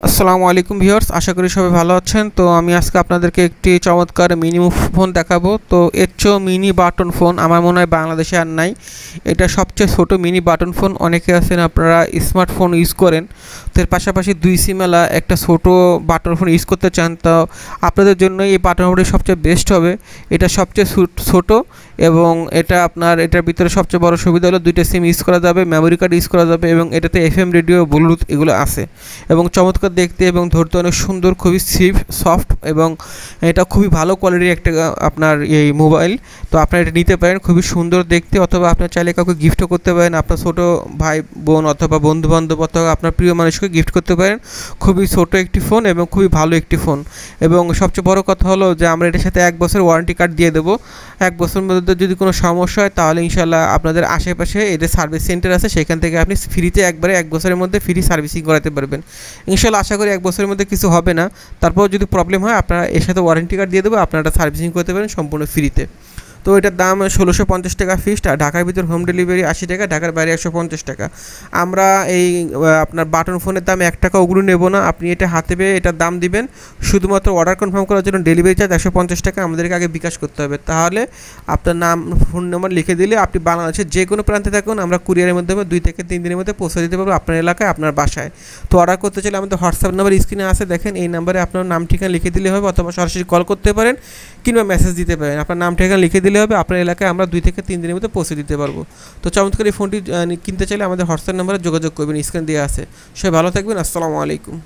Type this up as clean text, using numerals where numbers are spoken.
আসসালামু আলাইকুম ভিউয়ার্স, আশা করি সবাই ভালো আছেন। তো আমি আজকে আপনাদেরকে একটি চমৎকার মিনি ফোন দেখাবো। তো এর চেয়েও মিনি বাটন ফোন আমার মনে হয় বাংলাদেশে আর নাই। এটা সবচেয়ে ছোট মিনি বাটন ফোন। অনেকে আছেন আপনারা স্মার্টফোন ইউজ করেন, তো এর পাশাপাশি 2 সিমওয়ালা একটা ছোট বাটন ফোন ইউজ করতে চান, তো আপনাদের জন্য এই বাটন ফোনটি সবচেয়ে বেস্ট হবে। এটা সবচেয়ে ছোট এবং এটা আপনার এটার ভিতরে সবচেয়ে বড় সুবিধা হলো 2টা সিম ইউজ করা যাবে, মেমোরি কার্ড ইউজ করা যাবে এবং এটাতে FM রেডিও, ব্লুটুথ এগুলো আছে এবং চমৎকার দেখতে এবং ধরতে অনেক সুন্দর, খুবই সফট এবং এটা খুবই ভালো কোয়ালিটির একটা আপনার এই মোবাইল। তো আপনারা এটা নিতে পারেন, খুবই সুন্দর দেখতে, অথবা আপনার চাইলে কাউকে গিফটও করতে পারেন, আপনার ছোটো ভাই বোন অথবা বন্ধুবান্ধব অথবা আপনার প্রিয় মানুষকে গিফট করতে পারেন। খুবই ছোট একটি ফোন এবং খুবই ভালো একটি ফোন। এবং সবচেয়ে বড় কথা হলো যে আমরা এটার সাথে 1 বছর ওয়ারেন্টি কার্ড দিয়ে দেবো। 1 বছরের মধ্যে যদি কোনো সমস্যা হয় তাহলে ইনশাল্লাহ আপনাদের আশেপাশে এদের সার্ভিস সেন্টার আছে, সেখান থেকে আপনি ফ্রিতে একবারে 1 বছরের মধ্যে ফ্রি সার্ভিসিং করাতে পারবেন। ইনশাল্লাহ আশা করি 1 বছরের মধ্যে কিছু হবে না। তারপর যদি প্রবলেম হয় আপনারা এর সাথে ওয়ারেন্টি কার্ড দিয়ে দেবো, আপনারা সার্ভিসিং করতে পারেন সম্পূর্ণ ফ্রিতে। তো এটার দাম 1650 টাকা ফিক্সড, আর ঢাকার ভিতর হোম ডেলিভারি 80 টাকা, ঢাকার বাইরে 150 টাকা। আমরা এই আপনার বাটন ফোনের দাম 1 টাকা ওগুলো নেব না, আপনি এটা হাতে পেয়ে এটার দাম দিবেন। শুধুমাত্র অর্ডার কনফার্ম করার জন্য ডেলিভারি চার্জ 150 টাকা আমাদেরকে আগে বিকাশ করতে হবে। তাহলে আপনার নাম, ফোন নাম্বার লিখে দিলে আপনি বাংলাদেশের যে কোনো প্রান্তে থাকুন, আমরা কুরিয়ারের মাধ্যমে 2 থেকে 3 দিনের মধ্যে পৌঁছে দিতে পারবো আপনার এলাকায়, আপনার বাসায়। তো অর্ডার করতে চাইলে আমাদের হোয়াটসঅ্যাপ নাম্বার স্ক্রিনে আছে, দেখেন এই নাম্বারে আপনার নাম ঠিকানা লিখে দিলে হবে, অথবা সরাসরি কল করতে পারেন কিংবা মেসেজ দিতে পারেন। আপনার নাম ঠিকানা লিখে দিলে হবে, আপনার এলাকায় আমরা 2 থেকে 3 দিনের মধ্যে পৌঁছে দিতে পারবো। তো চমৎকার এই ফোনটি কিনতে চাইলে আমাদের হোয়াটসঅ্যাপ নাম্বারে যোগাযোগ করবেন, স্ক্রিন দেওয়া আছে। সবাই ভালো থাকবেন, আসসালামু আলাইকুম।